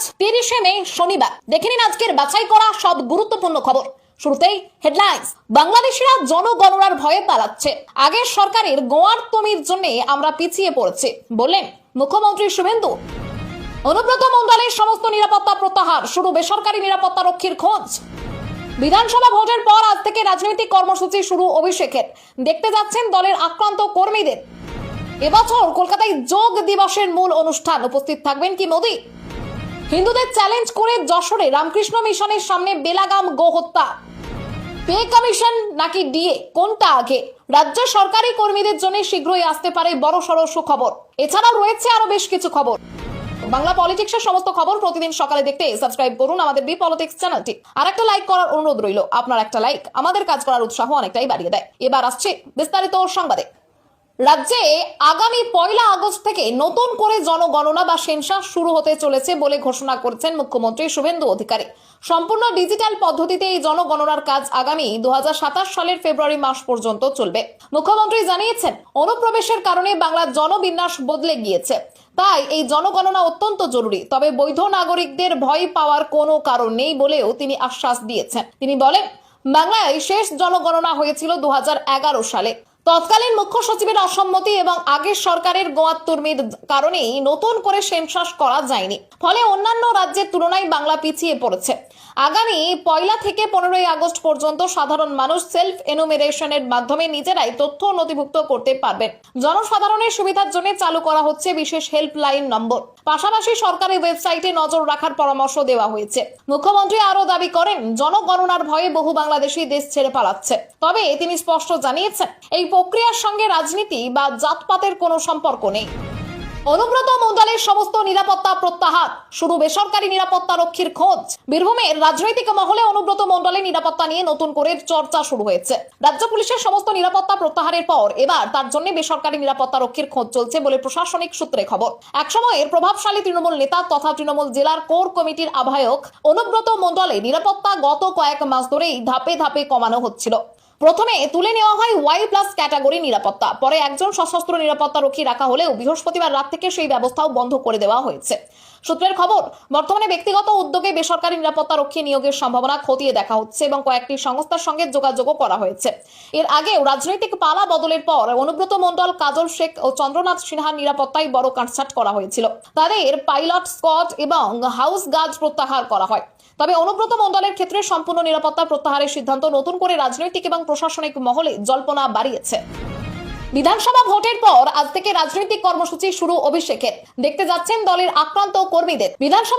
30 মে শনিবার। দেখে নিন আজকের বাছাই করা সব গুরুত্বপূর্ণ খবর। শুরুতেই হেডলাইন্স। বাংলাদেশিরা জনগণনার ভয়ে পালাচ্ছে। আগের সরকারের গোয়ার তমির জন্য আমরা পিছিয়ে পড়েছি বললেন মুখ্যমন্ত্রী শুভেন্দু। অনুব্রত মণ্ডলের সমস্ত নিরাপত্তা প্রত্যাহার, শুরু বেসরকারি নিরাপত্তা রক্ষীর খোঁজ। বিধানসভা ভোটের পর আজ থেকে রাজনৈতিক কর্মসূচি শুরু অভিষেকের। দেখতে যাচ্ছেন দলের আক্রান্ত কর্মীদের। এবছর কলকাতায় যোগ দিবসের মূল অনুষ্ঠান, উপস্থিত থাকবেন কি মোদী? হিন্দুদের চ্যালেঞ্জ করে যশোরে রামকৃষ্ণ মিশনের সামনে বেলাগাম গো হত্যা। পে কমিশন নাকি ডিএ, কোনটা আগে? রাজ্য সরকারি কর্মীদের জন্য শীঘ্রই আসতে পারে বড়সড় সুখবর। এছাড়াও রয়েছে আরো বেশ কিছু খবর। বাংলা পলিটিক্সের সমস্ত খবর প্রতিদিন সকালে দেখতে সাবস্ক্রাইব করুন আমাদের বি পলিটিক্স চ্যানেলটি। আর একটা লাইক করার অনুরোধ রইল। আপনার একটা লাইক আমাদের কাজ করার উৎসাহ অনেকটাই বাড়িয়ে দেয়। এবার আসছে বিস্তারিত সংবাদে। রাজ্যে আগামী 1 আগস্ট থেকে নতুন করে জনগণনা বা সেন্সাস শুরু হতে চলেছে বলে ঘোষণা করেছেন মুখ্যমন্ত্রী শুভেন্দু অধিকারী। সম্পূর্ণ ডিজিটাল পদ্ধতিতে এই জনগণনার কাজ আগামী 2027 সালের ফেব্রুয়ারি মাস পর্যন্ত চলবে। মুখ্যমন্ত্রী জানিয়েছেন, অনুপ্রবেশের কারণে বাংলার জনবিন্যাস বদলে গিয়েছে, তাই এই জনগণনা অত্যন্ত জরুরি। তবে বৈধ নাগরিকদের ভয় পাওয়ার কোনো কারণ নেই বলেও তিনি আশ্বাস দিয়েছেন। তিনি বলেন, বাংলায় শেষ জনগণনা হয়েছিল 2011 সালে। তৎকালীন মুখ্য সচিবের অসম্মতি এবং আগের সরকারের গোয়াত্তর্মির কারণেই নতুন করে সেন্সাস করা যায়নি। ফলে অন্যান্য রাজ্যের তুলনায় বাংলা পিছিয়ে পড়েছে। আগামী 1 থেকে 15 আগস্ট পর্যন্ত সাধারণ মানুষ সেলফ এনুমেরেশনের মাধ্যমে নিজেরাই তথ্য নথিভুক্ত করতে পারবেন। জনসাধারণের সুবিধার জন্য চালু করা হচ্ছে বিশেষ হেল্পলাইন নম্বর। পাশাপাশি সরকারি ওয়েবসাইটে নজর রাখার পরামর্শ দেওয়া হয়েছে। মুখ্যমন্ত্রী আরো দাবি করেন, জনগণনার ভয়ে বহু বাংলাদেশি দেশ ছেড়ে পালাচ্ছে। তবে তিনি স্পষ্ট জানিয়েছেন, এই প্রক্রিয়ার সঙ্গে রাজনীতি বা জাতপাতের কোনো সম্পর্ক নেই। অনুব্রত মণ্ডলের সমস্ত নিরাপত্তা প্রত্যাহার, শুরু বেসরকারি নিরাপত্তা রক্ষীর খোঁজ। বীরভূমের রাজনৈতিক মহলে অনুব্রত মণ্ডলের নিরাপত্তা নিয়ে নতুন করে চর্চা শুরু হয়েছে। রাজ্য পুলিশের সমস্ত নিরাপত্তা প্রত্যাহারের পর এবার তার জন্য বেসরকারি নিরাপত্তা রক্ষীর খোঁজ চলছে বলে প্রশাসনিক সূত্রে খবর। একসময়ের প্রভাবশালী তৃণমূল নেতা তথা তৃণমূল জেলার কোর কমিটির আহ্বায়ক অনুব্রত মণ্ডলের নিরাপত্তা গত কয়েক মাস ধরেই ধাপে ধাপে কমানো হচ্ছিল। প্রথমে তুলে নেওয়া হয় Y+ ক্যাটাগরি নিরাপত্তা, পরে একজন সশস্ত্র নিরাপত্তা রক্ষী রাখা হলেও বৃহস্পতিবার রাত থেকে সেই ব্যবস্থাও বন্ধ করে দেওয়া হয়েছে। সূত্রের খবর, বর্তমানে ব্যক্তিগত উদ্যোগে বেসরকারি নিরাপত্তা রক্ষী নিয়োগের সম্ভাবনা খতিয়ে দেখা হচ্ছে এবং কয়েকটি সংস্থার সঙ্গে যোগাযোগও করা হয়েছে। এর আগেও রাজনৈতিক পালা বদলের পর অনুব্রত মণ্ডল, কাজল শেখ ও চন্দ্রনাথ সিনহার নিরাপত্তায় বড় কাটছাঁট করা হয়েছিল। তাদের পাইলট স্কোয়াড এবং হাউস গার্ড প্রত্যাহার করা হয়। তবে অনুব্রত মণ্ডলের ক্ষেত্রে সম্পূর্ণ নিরাপত্তা প্রত্যাহারের সিদ্ধান্ত নতুন করে রাজনৈতিক এবং প্রশাসনিক মহলে জল্পনা বাড়িয়েছে। বিধানসভা ভোটের পর আজ থেকে রাজনৈতিক কর্মসূচি শুরু অভিষেকের। দেখতে যাচ্ছেন দলের আক্রান্ত কর্মীদের। বিধানসভা